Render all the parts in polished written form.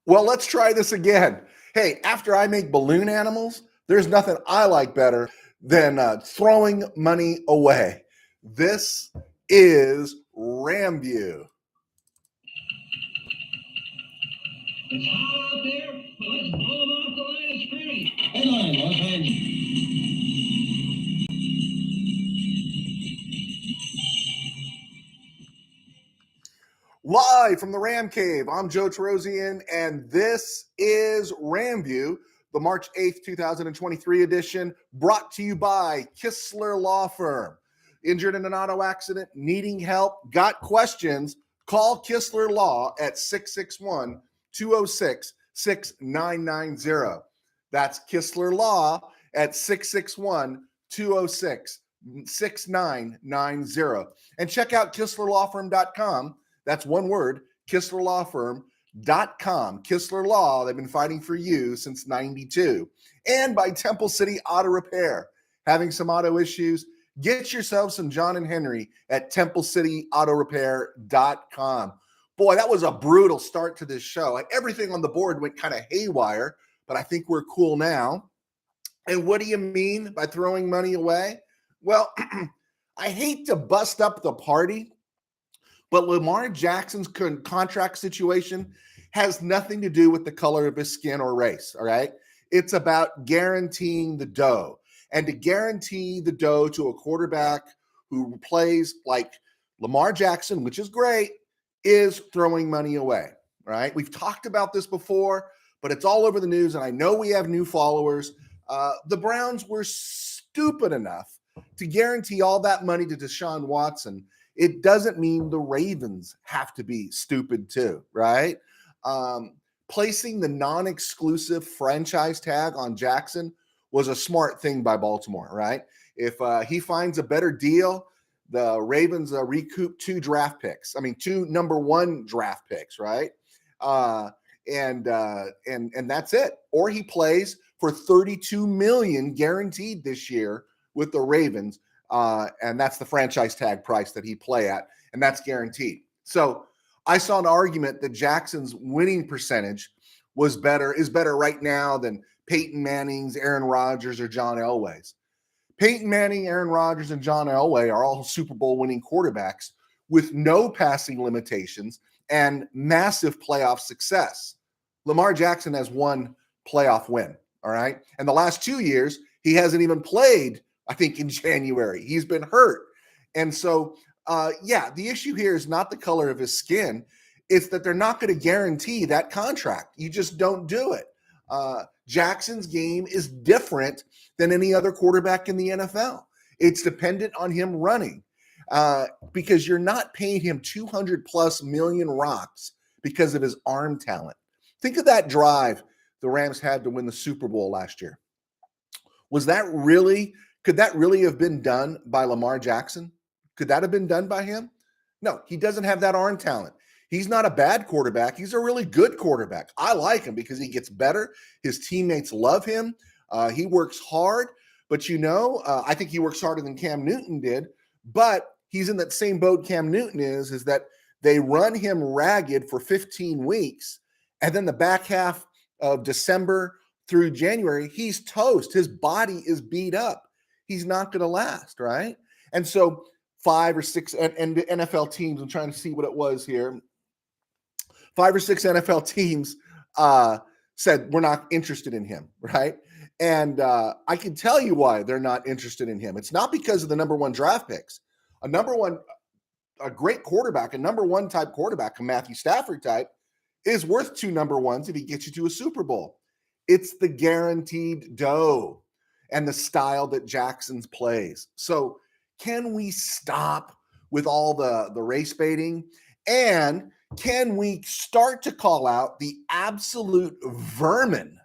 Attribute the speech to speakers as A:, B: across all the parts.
A: Well, let's try this again. Hey, after I make balloon animals, there's nothing I like better than throwing money away. This is RamView.
B: It's all out there, but let's blow them off the line of scrimmage. Headline, Los Angeles.
A: Live from the Ram Cave, I'm Joe Terosian, and this is RamView, the March 8th, 2023 edition, brought to you by Kistler Law Firm. Injured in an auto accident, needing help, got questions, call Kistler Law at 661-206-6990. That's Kistler Law at 661-206-6990. And check out KistlerLawFirm.com. That's one word, KistlerLawFirm.com. Kistler Law, they've been fighting for you since 92. And by Temple City Auto Repair. Having some auto issues? Get yourself some John and Henry at TempleCityAutoRepair.com. Boy, that was a brutal start to this show. Everything on the board went kind of haywire, but I think we're cool now. And what do you mean by throwing money away? Well, I hate to bust up the party, but Lamar Jackson's contract situation has nothing to do with the color of his skin or race, all right? It's about guaranteeing the dough. And to guarantee the dough to a quarterback who plays like Lamar Jackson, which is great, is throwing money away, right? We've talked about this before, but it's all over the news, and I know we have new followers. The Browns were stupid enough to guarantee all that money to Deshaun Watson. It doesn't mean the Ravens have to be stupid too, right? Placing the non-exclusive franchise tag on Jackson was a smart thing by Baltimore, right? If he finds a better deal, the Ravens recoup two number one draft picks, right? And that's it. Or he plays for $32 million guaranteed this year with the Ravens. And that's the franchise tag price that he play at, and that's guaranteed. So I saw an argument that Jackson's winning percentage is better right now than Peyton Manning's, Aaron Rodgers, or John Elway's. Peyton Manning, Aaron Rodgers, and John Elway are all Super Bowl winning quarterbacks with no passing limitations and massive playoff success. Lamar Jackson has one playoff win, all right? And the last 2 years, he hasn't even played, I think, in January. He's been hurt. And so, the issue here is not the color of his skin. It's that they're not going to guarantee that contract. You just don't do it. Jackson's game is different than any other quarterback in the NFL. It's dependent on him running because you're not paying him 200 plus million rocks because of his arm talent. Think of that drive the Rams had to win the Super Bowl last year. Could that really have been done by Lamar Jackson? Could that have been done by him? No, he doesn't have that arm talent. He's not a bad quarterback. He's a really good quarterback. I like him because he gets better. His teammates love him. He works hard, but I think he works harder than Cam Newton did, but he's in that same boat Cam Newton is that they run him ragged for 15 weeks, and then the back half of December through January, he's toast. His body is beat up. He's not going to last, right? And so 5 or 6 and NFL teams, I'm trying to see what it was here. 5 or 6 NFL teams said, we're not interested in him, right? And I can tell you why they're not interested in him. It's not because of the number one draft picks. A great quarterback, a number one type quarterback, a Matthew Stafford type, is worth 2 number ones if he gets you to a Super Bowl. It's the guaranteed dough and the style that Jackson's plays. So can we stop with all the race baiting? And can we start to call out the absolute vermin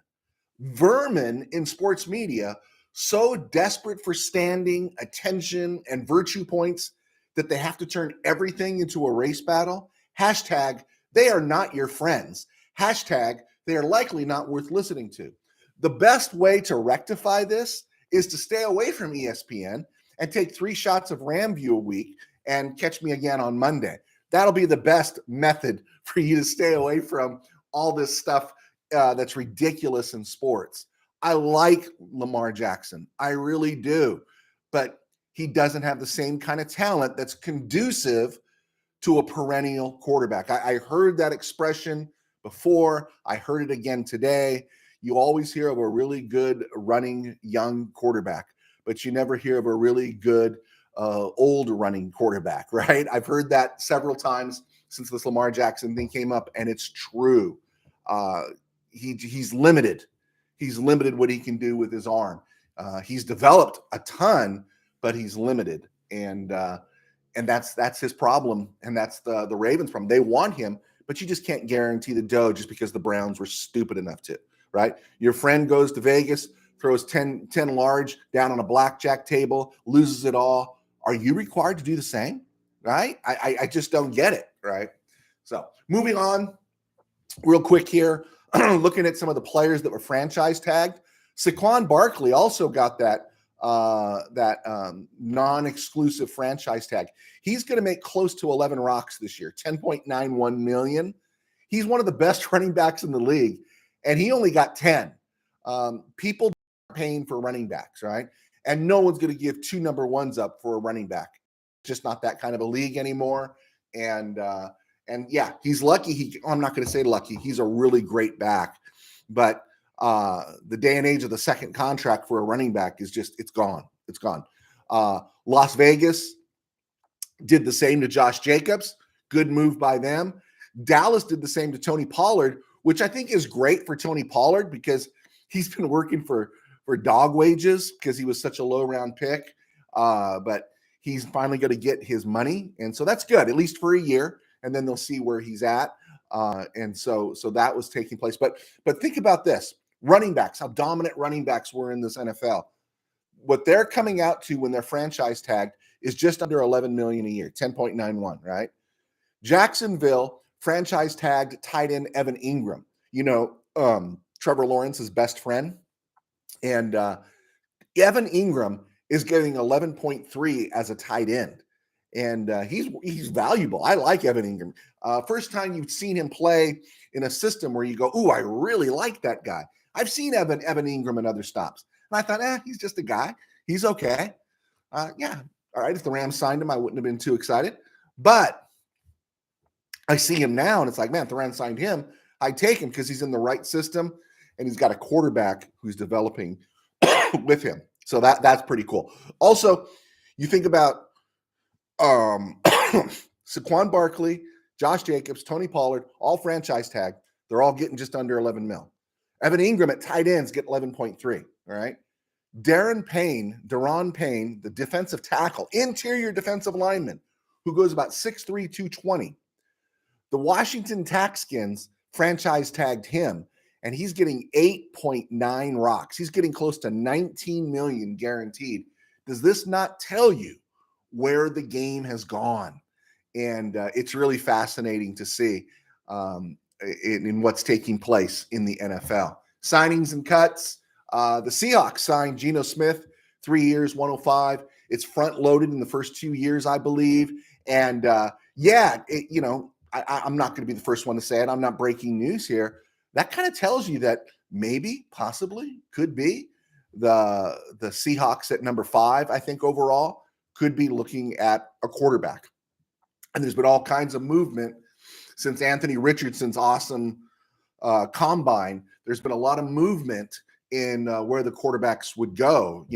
A: in sports media so desperate for standing, attention, and virtue points that they have to turn everything into a race battle? Hashtag, they are not your friends. Hashtag, they are likely not worth listening to. The best way to rectify this is to stay away from ESPN and take 3 shots of RamView a week and catch me again on Monday. That'll be the best method for you to stay away from all this stuff that's ridiculous in sports. I like Lamar Jackson. I really do. But he doesn't have the same kind of talent that's conducive to a perennial quarterback. I heard that expression before. I heard it again today. You always hear of a really good running young quarterback, but you never hear of a really good old running quarterback, right? I've heard that several times since this Lamar Jackson thing came up, and it's true. He's limited. He's limited what he can do with his arm. He's developed a ton, but he's limited, and that's his problem, and that's the Ravens' problem. They want him, but you just can't guarantee the dough just because the Browns were stupid enough to, right? Your friend goes to Vegas, throws 10 large down on a blackjack table, loses it all. Are you required to do the same, right? I just don't get it, right? So moving on real quick here, looking at some of the players that were franchise tagged. Saquon Barkley also got that non-exclusive franchise tag. He's going to make close to 11 rocks this year, 10.91 million. He's one of the best running backs in the league, and he only got 10. People are paying for running backs, right? And no one's going to give 2 number ones up for a running back. It's just not that kind of a league anymore. And yeah, he's lucky. I'm not going to say lucky. He's a really great back, but the day and age of the second contract for a running back is just, it's gone. It's gone. Las Vegas did the same to Josh Jacobs. Good move by them. Dallas did the same to Tony Pollard, which I think is great for Tony Pollard because he's been working for dog wages because he was such a low round pick. But he's finally going to get his money. And so that's good, at least for a year. And then they'll see where he's at. And so that was taking place. But think about this. Running backs, how dominant running backs were in this NFL. What they're coming out to when they're franchise tagged is just under 11 million a year, 10.91, right? Jacksonville franchise tagged tight end Evan Ingram, Trevor Lawrence's best friend. And Evan Ingram is getting 11.3 as a tight end. And he's valuable. I like Evan Ingram. First time you've seen him play in a system where you go, ooh, I really like that guy. I've seen Evan Ingram in other stops. And I thought, he's just a guy. He's okay. Yeah, all right. If the Rams signed him, I wouldn't have been too excited. But I see him now, and it's like, man, if the Rams signed him, I'd take him because he's in the right system, and he's got a quarterback who's developing with him. So that's pretty cool. Also, you think about Saquon Barkley, Josh Jacobs, Tony Pollard, all franchise tag. They're all getting just under 11 mil. Evan Ingram at tight ends get 11.3. All right. Daron Payne, the defensive tackle, interior defensive lineman, who goes about 6'3", 220. The Washington Taxkins franchise tagged him, and he's getting 8.9 rocks. He's getting close to 19 million guaranteed. Does this not tell you where the game has gone? And it's really fascinating to see in what's taking place in the NFL. Signings and cuts. The Seahawks signed Geno Smith, 3 years, 105. It's front loaded in the first 2 years, I believe. And I'm not going to be the first one to say it. I'm not breaking news here. That kind of tells you that maybe, possibly, could be the Seahawks at number 5, I think overall, could be looking at a quarterback. And there's been all kinds of movement since Anthony Richardson's awesome combine. There's been a lot of movement in where the quarterbacks would go.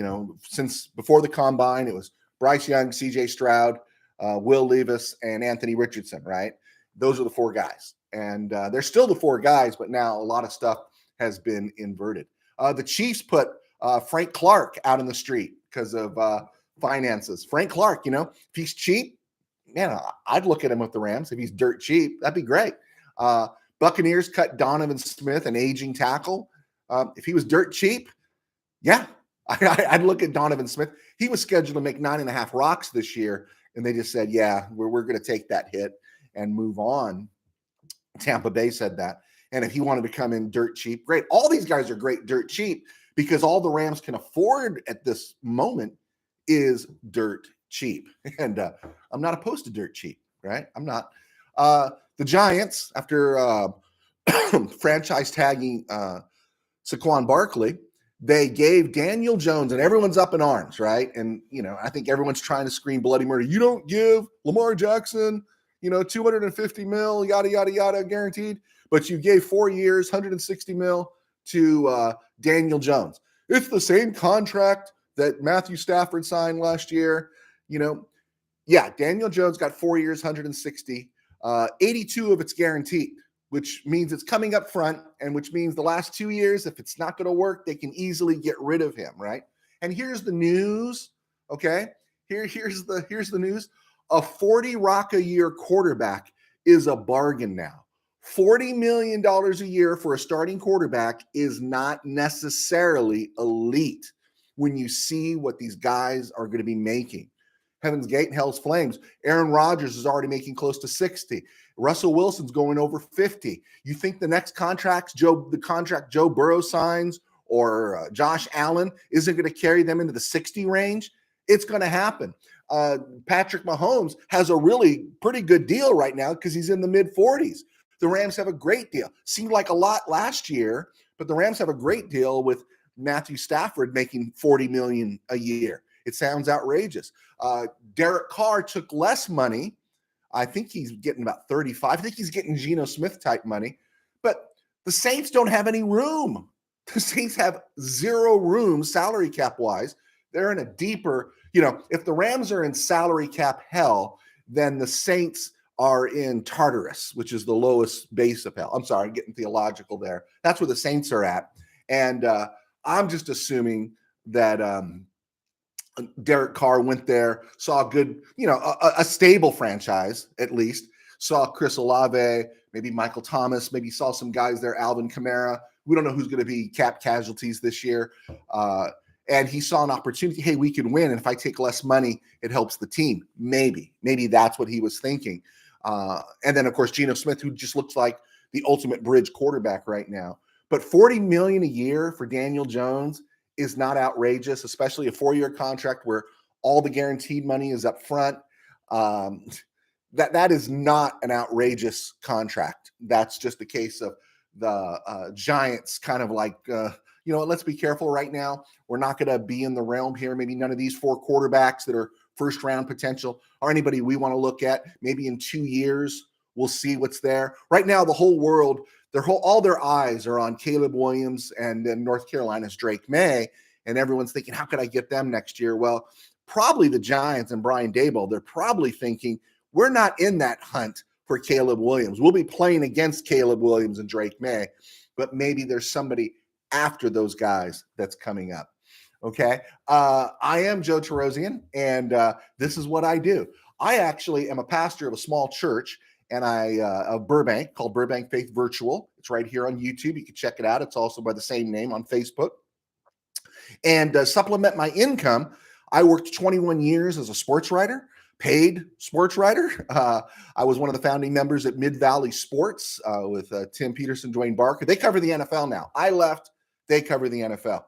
A: Since before the combine, it was Bryce Young, CJ Stroud, Will Levis, and Anthony Richardson, right? Those are the 4 guys. And they're still the 4 guys, but now a lot of stuff has been inverted. The Chiefs put Frank Clark out in the street because of finances. Frank Clark, if he's cheap, man, I'd look at him with the Rams. If he's dirt cheap, that'd be great. Buccaneers cut Donovan Smith, an aging tackle. If he was dirt cheap, yeah, I'd look at Donovan Smith. He was scheduled to make 9.5 rocks this year, and they just said, yeah, we're going to take that hit and move on. Tampa Bay said that. And if he wanted to come in dirt cheap, great. All these guys are great dirt cheap because all the Rams can afford at this moment is dirt cheap. And I'm not opposed to dirt cheap, right? I'm not. The Giants, after franchise tagging Saquon Barkley, they gave Daniel Jones, and everyone's up in arms, right? And, I think everyone's trying to scream bloody murder. You don't give Lamar Jackson, $250 million, yada, yada, yada, guaranteed. But you gave 4 years, $160 million to Daniel Jones. It's the same contract that Matthew Stafford signed last year. Yeah, Daniel Jones got 4 years, 160, 82 of it's guaranteed, which means it's coming up front, and which means the last 2 years, if it's not going to work, they can easily get rid of him, right? And here's the news, okay? Here's the news. A 40 rock a year quarterback is a bargain now. $40 million a year for a starting quarterback is not necessarily elite when you see what these guys are going to be making. Heaven's Gate and Hell's Flames. Aaron Rodgers is already making close to 60. Russell Wilson's going over 50. You think the next contract Joe Burrow signs or Josh Allen isn't going to carry them into the 60 range? It's going to happen. Patrick Mahomes has a really pretty good deal right now because he's in the mid 40s. The Rams have a great deal. Seemed like a lot last year, but the Rams have a great deal with Matthew Stafford making $40 million a year. It sounds outrageous. Derek Carr took less money. I think he's getting about 35. I think he's getting Geno Smith type money. But the Saints don't have any room. The Saints have zero room salary cap wise. They're in a deeper, if the Rams are in salary cap hell, then the Saints are in Tartarus, which is the lowest base of hell. I'm sorry, I'm getting theological there. That's where the Saints are at. And I'm just assuming that Derek Carr went there, saw a good, a stable franchise at least, saw Chris Olave, maybe Michael Thomas, maybe saw some guys there, Alvin Kamara. We don't know who's going to be cap casualties this year. And he saw an opportunity. Hey, we can win. And if I take less money, it helps the team. Maybe that's what he was thinking. And then, of course, Geno Smith, who just looks like the ultimate bridge quarterback right now. But $40 million a year for Daniel Jones is not outrageous, especially a 4-year contract where all the guaranteed money is up front. That is not an outrageous contract. That's just a case of the Giants kind of like, let's be careful right now. We're not going to be in the realm here. Maybe none of these 4 quarterbacks that are first round potential or anybody we want to look at. Maybe in 2 years, we'll see what's there. Right now, the whole world, all their eyes are on Caleb Williams and then North Carolina's Drake May. And everyone's thinking, how could I get them next year? Well, probably the Giants and Brian Daboll, they're probably thinking, we're not in that hunt for Caleb Williams. We'll be playing against Caleb Williams and Drake May, but maybe there's somebody after those guys that's coming up. Okay. I am Joe Tarosian, and this is what I do. I actually am a pastor of a small church of Burbank called Burbank Faith Virtual. It's right here on YouTube. You can check it out. It's also by the same name on Facebook. And supplement my income, I worked 21 years as a sports writer, paid sports writer. I was one of the founding members at Mid-Valley Sports with Tim Peterson, Dwayne Barker. They cover the NFL now. I left. They cover the NFL.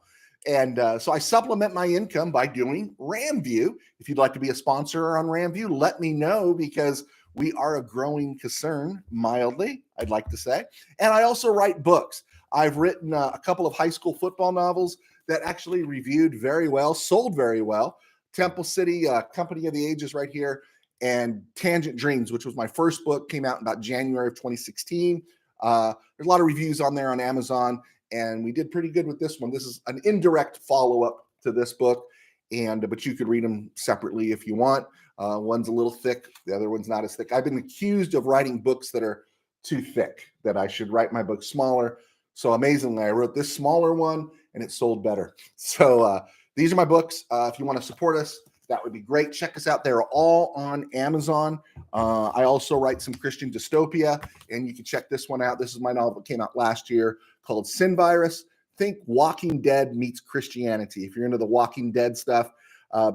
A: And so I supplement my income by doing RamView. If you'd like to be a sponsor on RamView, let me know, because we are a growing concern, mildly, I'd like to say. And I also write books. I've written a couple of high school football novels that actually reviewed very well, sold very well. Temple City, Company of the Ages right here, and Tangent Dreams, which was my first book, came out in about January of 2016. There's a lot of reviews on there on Amazon, and we did pretty good with this one. This is an indirect follow-up to this book, but you could read them separately if you want. One's a little thick, the other one's not as thick. I've been accused of writing books that are too thick, that I should write my book smaller. So amazingly, I wrote this smaller one, and it sold better. So these are my books. If you want to support us, that would be great. Check us out. They're all on Amazon. I also write some Christian dystopia, and you can check this one out. This is my novel that came out last year called Sin Virus. Think Walking Dead meets Christianity. If you're into the Walking Dead stuff,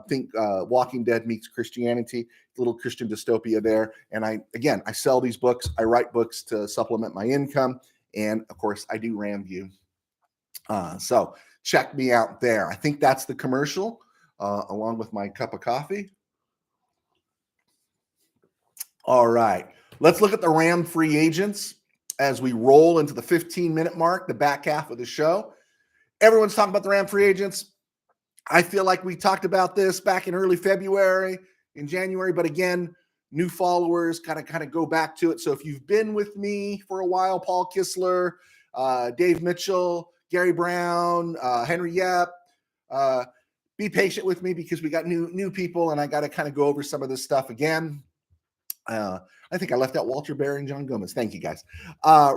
A: think Walking Dead meets Christianity. Little Christian dystopia there. And I sell these books. I write books to supplement my income. And of course, I do RamView. So check me out there. I think that's the commercial, along with my cup of coffee. All right. Let's look at the Ram free agents. as we roll into the 15-minute mark, the back half of the show. Everyone's talking about the Ram free agents. I feel like we talked about this back in early February, in January, but again, new followers kind of go back to it. So if you've been with me for a while, Paul Kistler, Dave Mitchell, Gary Brown, Henry Yep, be patient with me because we got new people and I got to kind of go over some of this stuff again. I think I left out Walter Bear and John Gomez. Thank you, guys.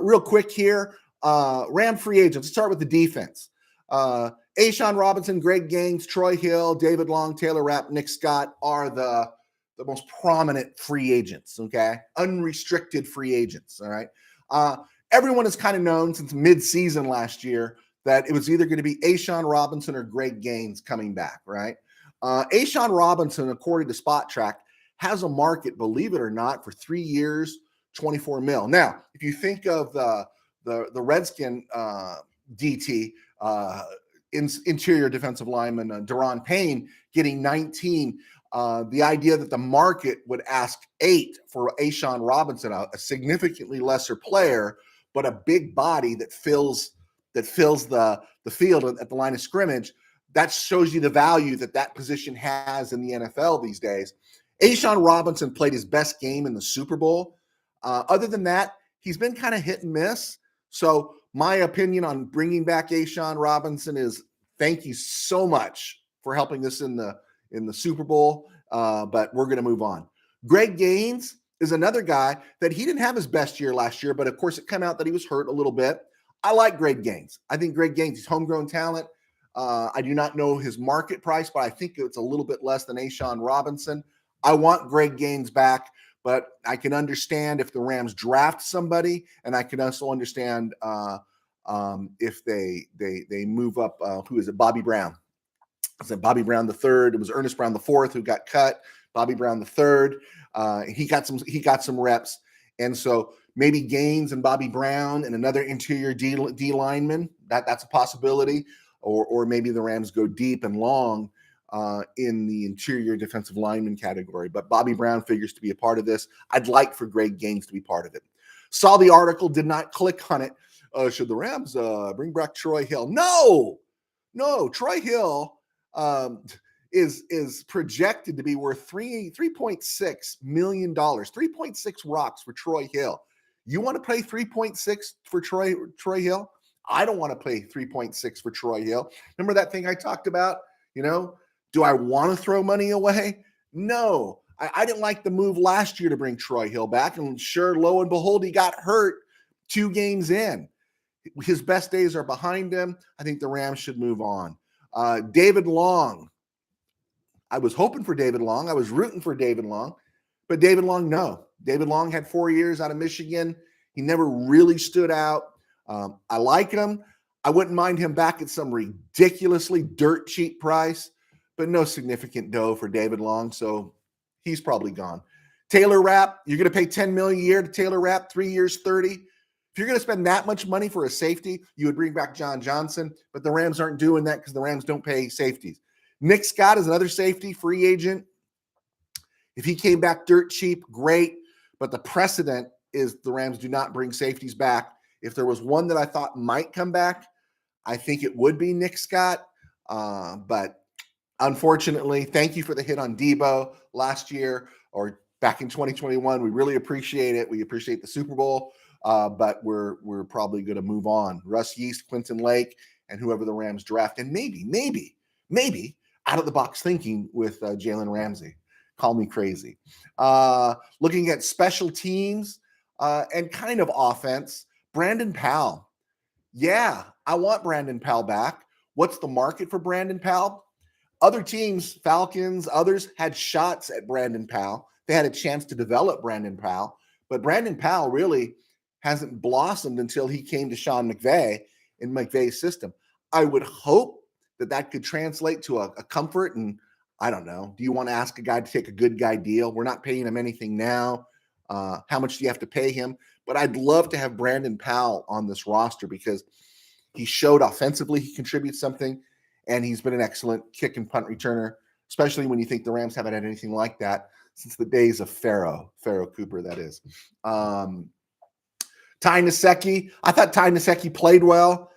A: Real quick here, Ram free agents. Let's start with the defense. A'Shawn Robinson, Greg Gaines, Troy Hill, David Long, Taylor Rapp, Nick Scott are the most prominent free agents, okay? Unrestricted free agents, all right? Everyone has kind of known since mid-season last year that it was either going to be A'Shawn Robinson or Greg Gaines coming back, right? A'Shawn Robinson, according to Spot Track, has a market, believe it or not, for 3 years, 24 mil. Now, if you think of the Redskin DT, interior defensive lineman, Daron Payne, getting 19, the idea that the market would ask 8 for A'Shawn Robinson, a significantly lesser player, but a big body that fills the field at the line of scrimmage, that shows you the value that position has in the NFL these days. A'Shawn Robinson played his best game in the Super Bowl. Other than that, he's been kind of hit and miss. So my opinion on bringing back A'Shawn Robinson is thank you so much for helping us in the Super Bowl, but we're going to move on. Greg Gaines is another guy that he didn't have his best year last year, but of course it came out that he was hurt a little bit. I like Greg Gaines. I think Greg Gaines is homegrown talent. I do not know his market price, but I think it's a little bit less than A'Shawn Robinson. I want Greg Gaines back, but I can understand if the Rams draft somebody, and I can also understand if they move up. Who is it? Bobby Brown. I said Bobby Brown the third. It was Ernest Brown the fourth who got cut. Bobby Brown the third. He got some reps, and so maybe Gaines and Bobby Brown and another interior D lineman. That's a possibility, or maybe the Rams go deep and long in the interior defensive lineman category. But Bobby Brown figures to be a part of this. I'd like for Greg Gaines to be part of it. Saw the article, did not click on it. Should the Rams bring back Troy Hill? No. Troy Hill is projected to be worth $3.6 million, 3.6 rocks for Troy Hill. You want to pay 3.6 for Troy Hill? I don't want to pay 3.6 for Troy Hill. Remember that thing I talked about? Do I want to throw money away? No. I didn't like the move last year to bring Troy Hill back. And sure, lo and behold, he got hurt 2 games in. His best days are behind him. I think the Rams should move on. David Long. I was hoping for David Long. I was rooting for David Long. But David Long, no. David Long had 4 years out of Michigan. He never really stood out. I like him. I wouldn't mind him back at some ridiculously dirt cheap price, but no significant dough for David Long, so he's probably gone. Taylor Rapp, you're going to pay $10 million a year to Taylor Rapp, 3 years, 30. If you're going to spend that much money for a safety, you would bring back John Johnson, but the Rams aren't doing that because the Rams don't pay safeties. Nick Scott is another safety, free agent. If he came back dirt cheap, great, but the precedent is the Rams do not bring safeties back. If there was one that I thought might come back, I think it would be Nick Scott, but unfortunately, thank you for the hit on Debo last year or back in 2021. We really appreciate it. We appreciate the Super Bowl, but we're probably going to move on. Russ Yeast, Quentin Lake, and whoever the Rams draft, and maybe out of the box thinking with Jalen Ramsey. Call me crazy. Looking at special teams and kind of offense, Brandon Powell. Yeah, I want Brandon Powell back. What's the market for Brandon Powell? Other teams, Falcons, others had shots at Brandon Powell. They had a chance to develop Brandon Powell, but Brandon Powell really hasn't blossomed until he came to Sean McVay in McVay's system. I would hope that could translate to a comfort. And I don't know, do you want to ask a guy to take a good guy deal? We're not paying him anything now. How much do you have to pay him? But I'd love to have Brandon Powell on this roster because he showed offensively he contributes something, and he's been an excellent kick and punt returner, especially when you think the Rams haven't had anything like that since the days of Pharaoh Cooper, that is. Ty Nsekhe, I thought Ty Nsekhe played well.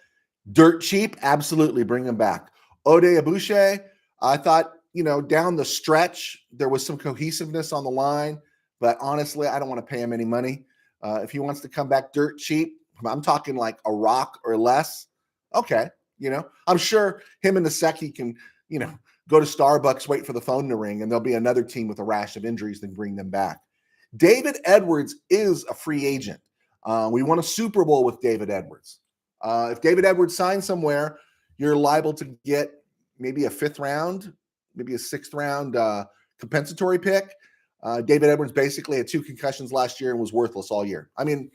A: Dirt cheap, absolutely bring him back. Ode Abuche, I thought, down the stretch, there was some cohesiveness on the line, but honestly, I don't want to pay him any money. If he wants to come back dirt cheap, I'm talking like a rock or less. Okay. I'm sure him and Nsekhe can, go to Starbucks, wait for the phone to ring, and there'll be another team with a rash of injuries that bring them back. David Edwards is a free agent. We won a Super Bowl with David Edwards. If David Edwards signs somewhere, you're liable to get maybe a 5th round, maybe a 6th round compensatory pick. David Edwards basically had 2 concussions last year and was worthless all year. I mean,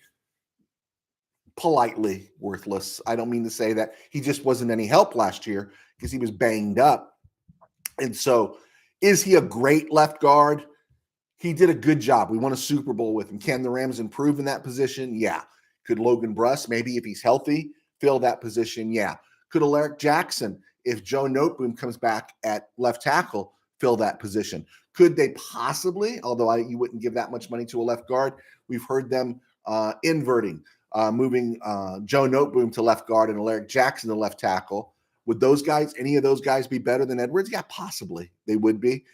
A: politely worthless. I don't mean to say that. He just wasn't any help last year because he was banged up. And so, is he a great left guard? He did a good job. We won a Super Bowl with him. Can the Rams improve in that position? Yeah. Could Logan Bruss, maybe if he's healthy, fill that position? Yeah. Could Alaric Jackson, if Joe Noteboom comes back at left tackle, fill that position? Could they possibly, although you wouldn't give that much money to a left guard, we've heard them inverting, moving Joe Noteboom to left guard and Alaric Jackson to left tackle. Would any of those guys be better than Edwards? Yeah, possibly. They would be.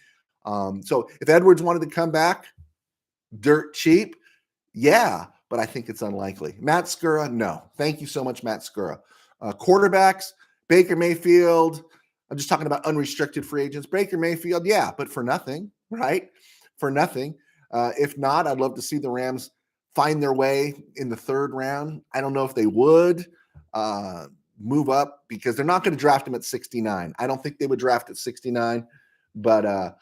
A: So if Edwards wanted to come back dirt cheap, yeah, but I think it's unlikely. Matt Skura, no. Thank you so much, Matt Skura. Quarterbacks, Baker Mayfield. I'm just talking about unrestricted free agents. Baker Mayfield, yeah, but for nothing, right? For nothing. If not, I'd love to see the Rams find their way in the 3rd round. I don't know if they would move up because they're not going to draft him at 69. I don't think they would draft at 69, but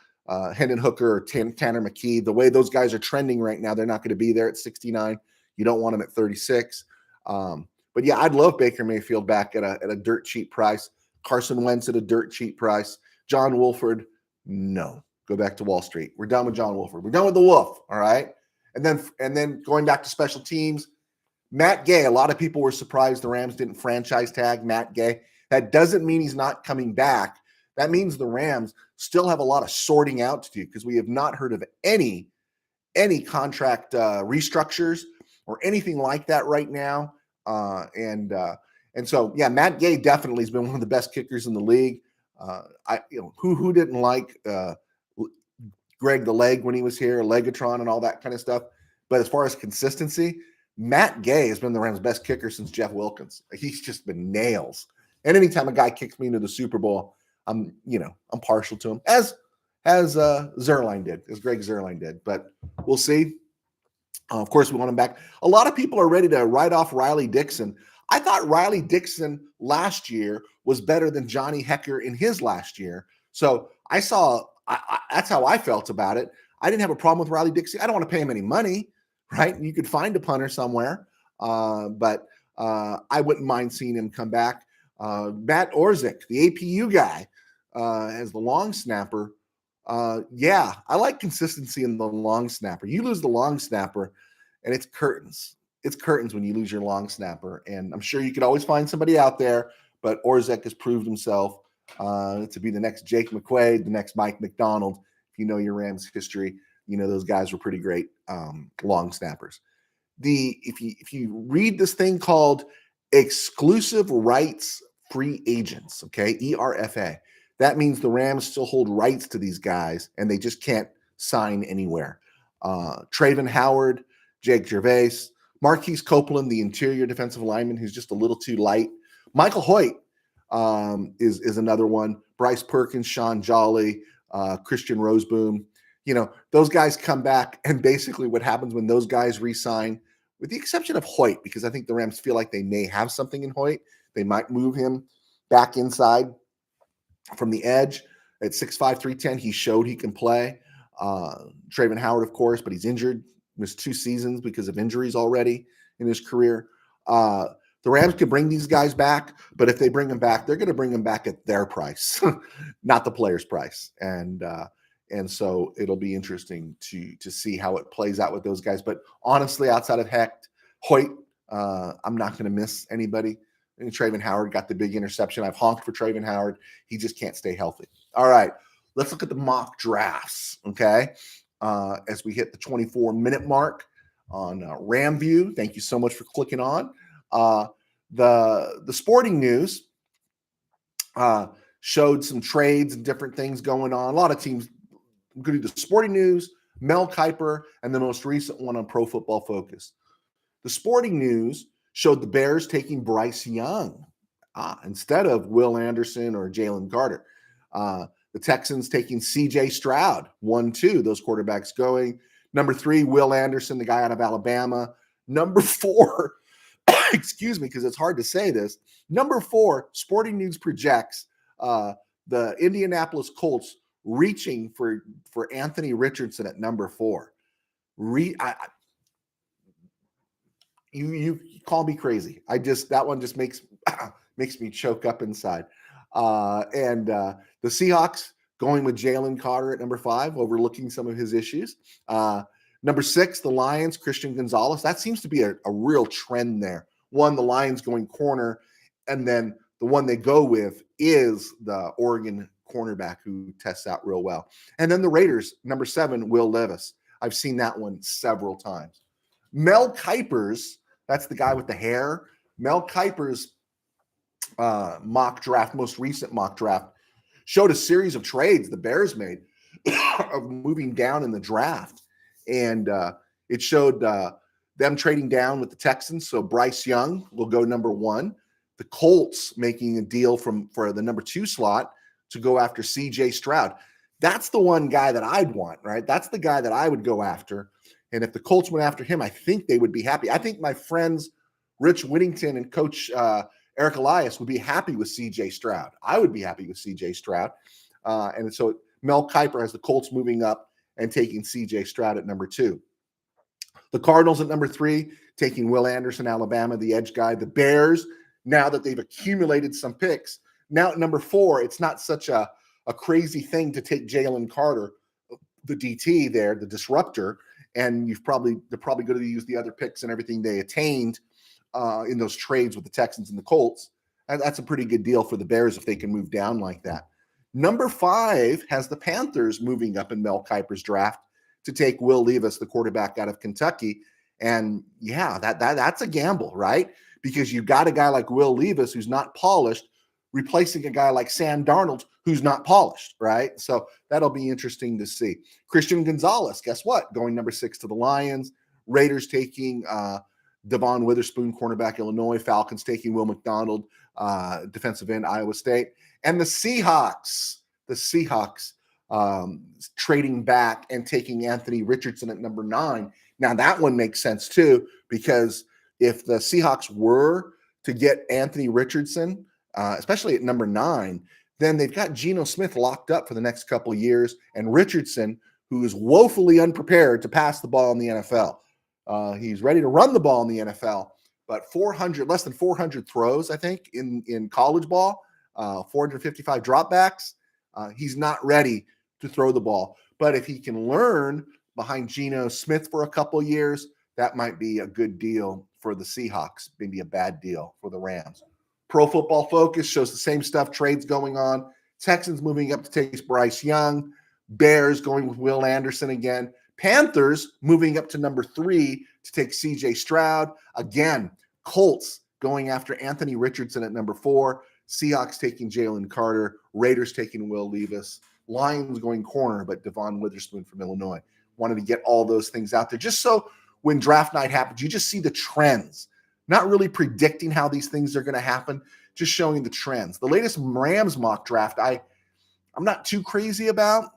A: Hendon Hooker or Tanner McKee, the way those guys are trending right now, they're not going to be there at 69. You don't want them at 36. But yeah, I'd love Baker Mayfield back at a dirt cheap price. Carson Wentz at a dirt cheap price. John Wolford, no. Go back to Wall Street. We're done with John Wolford. We're done with the Wolf, all right? And then going back to special teams, Matt Gay. A lot of people were surprised the Rams didn't franchise tag Matt Gay. That doesn't mean he's not coming back. That means the Rams still have a lot of sorting out to do because we have not heard of any contract restructures or anything like that right now. And so, yeah, Matt Gay definitely has been one of the best kickers in the league. Who didn't like Greg the Leg when he was here, Legatron and all that kind of stuff. But as far as consistency, Matt Gay has been the Rams' best kicker since Jeff Wilkins. He's just been nails. And anytime a guy kicks me into the Super Bowl, I'm partial to him, as Zerline did, as Greg Zerline did. But we'll see. Of course, we want him back. A lot of people are ready to write off Riley Dixon. I thought Riley Dixon last year was better than Johnny Hekker in his last year. So that's how I felt about it. I didn't have a problem with Riley Dixon. I don't want to pay him any money, right? You could find a punter somewhere, but I wouldn't mind seeing him come back. Matt Orzik, the APU guy, as the long snapper. Yeah, I like consistency in the long snapper. You lose the long snapper, and it's curtains. It's curtains when you lose your long snapper. And I'm sure you could always find somebody out there, but Orzik has proved himself to be the next Jake McQuaid, the next Mike McDonald. If you know your Rams history, you know those guys were pretty great long snappers. If you read this thing called exclusive rights free agents, okay, ERFA, that means the Rams still hold rights to these guys and they just can't sign anywhere. Traven Howard, Jake Gervais, Marquise Copeland, the interior defensive lineman who's just a little too light. Michael Hoyt is another one. Bryce Perkins, Sean Jolly, Christian Roseboom. Those guys come back, and basically what happens when those guys re-sign, with the exception of Hoyt, because I think the Rams feel like they may have something in Hoyt, they might move him back inside from the edge at 6'5", 310. He showed he can play. Traven Howard, of course, but he's injured. Missed 2 seasons because of injuries already in his career. The Rams could bring these guys back, but if they bring them back, they're going to bring them back at their price, not the player's price. And so it'll be interesting to see how it plays out with those guys. But honestly, outside of Hoyt, I'm not going to miss anybody. And Traven Howard got the big interception. I've honked for Traven Howard. He just can't stay healthy. All right, let's look at the mock drafts, okay? As we hit the 24-minute mark. RamView. Thank you so much for clicking on. The sporting news showed some trades and different things going on. A lot of teams. I'm going to do the sporting news, Mel Kiper, and the most recent one on Pro Football Focus. The sporting news showed the Bears taking Bryce Young instead of Will Anderson or Jalen Carter. The Texans taking C.J. Stroud, 1-2, those quarterbacks going. Number 3, Will Anderson, the guy out of Alabama. Number 4, excuse me, because it's hard to say this. Number 4, Sporting News projects the Indianapolis Colts reaching for Anthony Richardson at number 4. You call me crazy. That one just makes me choke up inside. And the Seahawks going with Jalen Carter at number 5, overlooking some of his issues. Number 6, the Lions, Christian Gonzalez. That seems to be a real trend there. One, the Lions going corner, and then the one they go with is the Oregon cornerback who tests out real well. And then the Raiders, number 7, Will Levis. I've seen that one several times. Mel Kiper's, that's the guy with the hair. Mel Kiper's mock draft, most recent mock draft, showed a series of trades the Bears made of moving down in the draft. And it showed them trading down with the Texans. So Bryce Young will go number 1. The Colts making a deal for the number 2 slot to go after C.J. Stroud. That's the one guy that I'd want, right? That's the guy that I would go after. And if the Colts went after him, I think they would be happy. I think my friends Rich Whittington and Coach Eric Elias would be happy with C.J. Stroud. I would be happy with C.J. Stroud. And so Mel Kiper has the Colts moving up and taking C.J. Stroud at number 2. The Cardinals at number 3, taking Will Anderson, Alabama, the edge guy. The Bears, now that they've accumulated some picks, now at number 4, it's not such a crazy thing to take Jalen Carter, the DT there, the disruptor, and they're probably going to use the other picks and everything they attained in those trades with the Texans and the Colts. And that's a pretty good deal for the Bears if they can move down like that. Number 5 has the Panthers moving up in Mel Kiper's draft to take Will Levis, the quarterback out of Kentucky. And yeah, that's a gamble, right? Because you've got a guy like Will Levis who's not polished, replacing a guy like Sam Darnold who's not polished, right? So that'll be interesting to see. Christian Gonzalez, guess what? Going number 6 to the Lions. Raiders taking Devon Witherspoon, cornerback, Illinois. Falcons taking Will McDonald, defensive end, Iowa State. And the Seahawks trading back and taking Anthony Richardson at number 9. Now that one makes sense too, because if the Seahawks were to get Anthony Richardson, especially at number 9, then they've got Geno Smith locked up for the next couple of years, and Richardson, who is woefully unprepared to pass the ball in the NFL. He's ready to run the ball in the NFL, but less than 400 throws, I think, in college ball, 455 dropbacks. He's not ready to throw the ball. But if he can learn behind Geno Smith for a couple of years, that might be a good deal for the Seahawks, maybe a bad deal for the Rams. Pro Football Focus shows the same stuff, trades going on. Texans moving up to take Bryce Young. Bears going with Will Anderson again. Panthers moving up to number 3 to take C.J. Stroud. Again, Colts going after Anthony Richardson at number 4. Seahawks taking Jalen Carter. Raiders taking Will Levis. Lions going corner, but Devon Witherspoon from Illinois. Wanted to get all those things out there just so when draft night happens, you just see the trends. Not really predicting how these things are going to happen, just showing the trends. The latest Rams mock draft, I'm not too crazy about.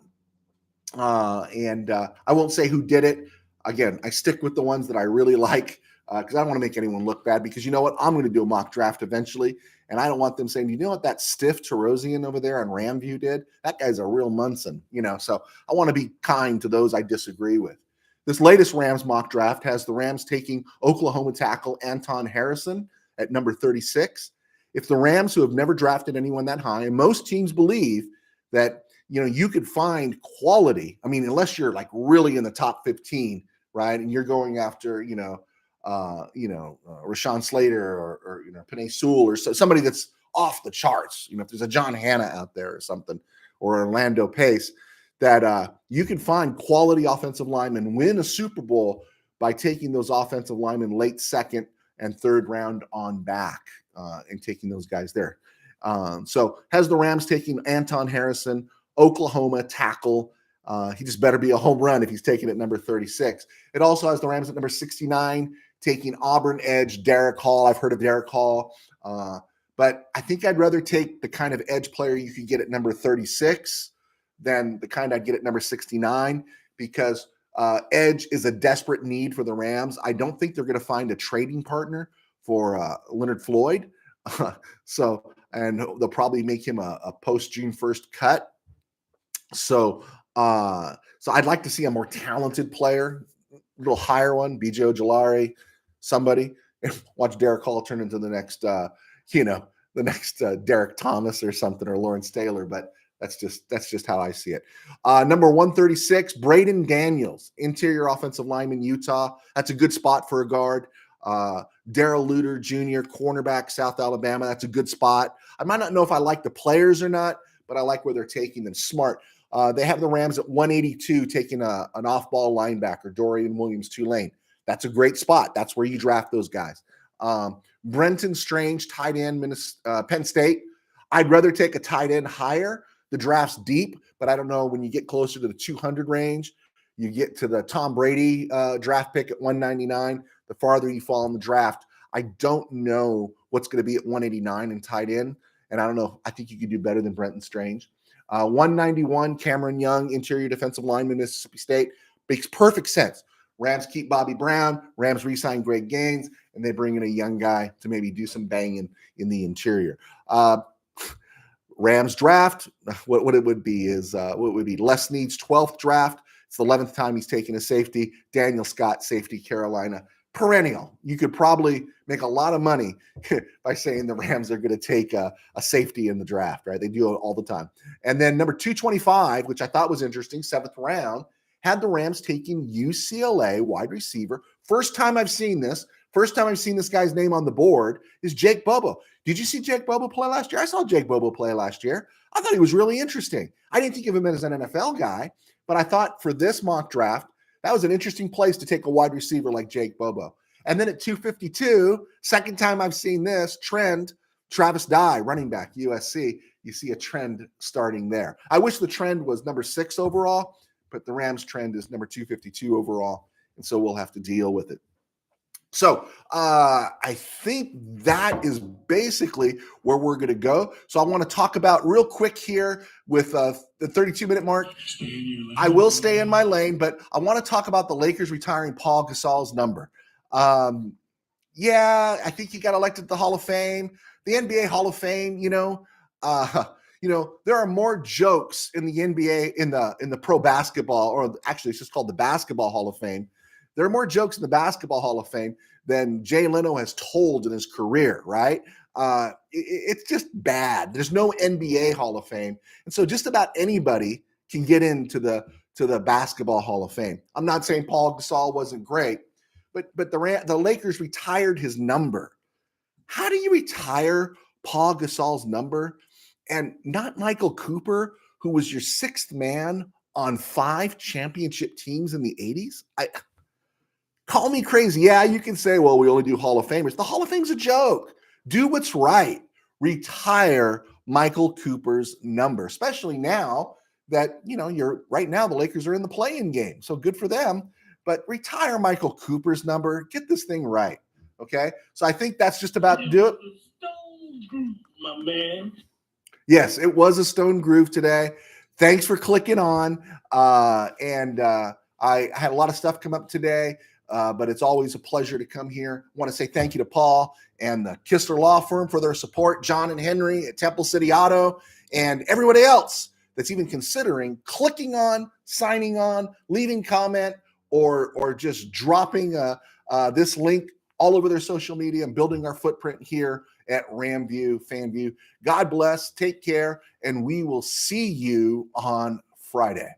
A: And I won't say who did it. Again, I stick with the ones that I really like because I don't want to make anyone look bad because you know what? I'm going to do a mock draft eventually. And I don't want them saying, you know what that stiff Terosian over there on RamView did? That guy's a real Munson, So I want to be kind to those I disagree with. This latest Rams mock draft has the Rams taking Oklahoma tackle Anton Harrison at number 36. If the Rams, who have never drafted anyone that high, and most teams believe that you could find quality. I mean, unless you're like really in the top 15, right? And you're going after, Rashawn Slater or Penei Sewell or somebody that's off the charts. If there's a John Hanna out there or something, or Orlando Pace, that you can find quality offensive linemen, win a Super Bowl by taking those offensive linemen late second and third round on back and taking those guys there. So has the Rams taking Anton Harrison, Oklahoma tackle. He just better be a home run if he's taken at number 36. It also has the Rams at number 69, taking Auburn edge Derek Hall. I've heard of Derek Hall, but I think I'd rather take the kind of edge player you could get at number 36 than the kind I'd get at number 69, because edge is a desperate need for the Rams. I don't think they're going to find a trading partner for Leonard Floyd. And they'll probably make him a post June 1st cut. So I'd like to see a more talented player, a little higher one, BJ Ojulari, somebody, and watch Derek Hall turn into the next, Derek Thomas or something, or Lawrence Taylor. But that's just how I see it. Number 136, Braden Daniels, interior offensive lineman, Utah. That's a good spot for a guard. Darrell Luter Jr., cornerback, South Alabama. That's a good spot. I might not know if I like the players or not, but I like where they're taking them. Smart. They have the Rams at 182 taking an off-ball linebacker, Dorian Williams-Tulane. That's a great spot. That's where you draft those guys. Brenton Strange, tight end, Penn State. I'd rather take a tight end higher. The draft's deep, but I don't know, when you get closer to the 200 range, you get to the Tom Brady draft pick at 199, the farther you fall in the draft. I don't know what's going to be at 189 in tight end, and I don't know. I think you could do better than Brenton Strange. 191, Cameron Young, interior defensive lineman, Mississippi State. Makes perfect sense. Rams keep Bobby Brown. Rams re-sign Greg Gaines, and they bring in a young guy to maybe do some banging in the interior. Rams draft, what it would be is what would be Les Snead's 12th draft. It's the 11th time he's taken a safety. Daniel Scott, safety, Carolina. Perennial. You could probably make a lot of money by saying the Rams are going to take a safety in the draft, right? They do it all the time. And then number 225, which I thought was interesting, 7th round, had the Rams taking UCLA wide receiver. First time I've seen this guy's name on the board is Jake Bobo. Did you see Jake Bobo play last year? I saw Jake Bobo play last year. I thought he was really interesting. I didn't think of him as an NFL guy, but I thought for this mock draft, that was an interesting place to take a wide receiver like Jake Bobo. And then at 252, second time I've seen this trend, Travis Dye, running back, USC. You see a trend starting there. I wish the trend was number 6 overall, but the Rams trend is number 252 overall, and so we'll have to deal with it. So I think that is basically where we're going to go. So I want to talk about real quick here with the 32-minute mark. I will stay in my lane, but I want to talk about the Lakers retiring Paul Gasol's number. Yeah, I think he got elected to the Hall of Fame. The NBA Hall of Fame, there are more jokes in the NBA, in the pro basketball, or actually it's just called the Basketball Hall of Fame. There are more jokes in the Basketball Hall of Fame than Jay Leno has told in his career, right? It's just bad. There's no NBA Hall of Fame. And so just about anybody can get into the Basketball Hall of Fame. I'm not saying Paul Gasol wasn't great, but the Lakers retired his number. How do you retire Paul Gasol's number and not Michael Cooper, who was your 6th man on 5 championship teams in the 80s? Call me crazy. Yeah, you can say, well, we only do Hall of Famers. The Hall of Fame's a joke. Do what's right. Retire Michael Cooper's number, especially now that, right now the Lakers are in the play-in game. So good for them. But retire Michael Cooper's number. Get this thing right. Okay? So I think that's just about to do it.
B: Stone Group, my man.
A: Yes, it was a Stone Groove today. Thanks for clicking on. I had a lot of stuff come up today. But it's always a pleasure to come here. I want to say thank you to Paul and the Kistler Law Firm for their support, John and Henry at Temple City Auto, and everybody else that's even considering clicking on, signing on, leaving comment, or just dropping this link all over their social media and building our footprint here at RamView, FanView. God bless, take care, and we will see you on Friday.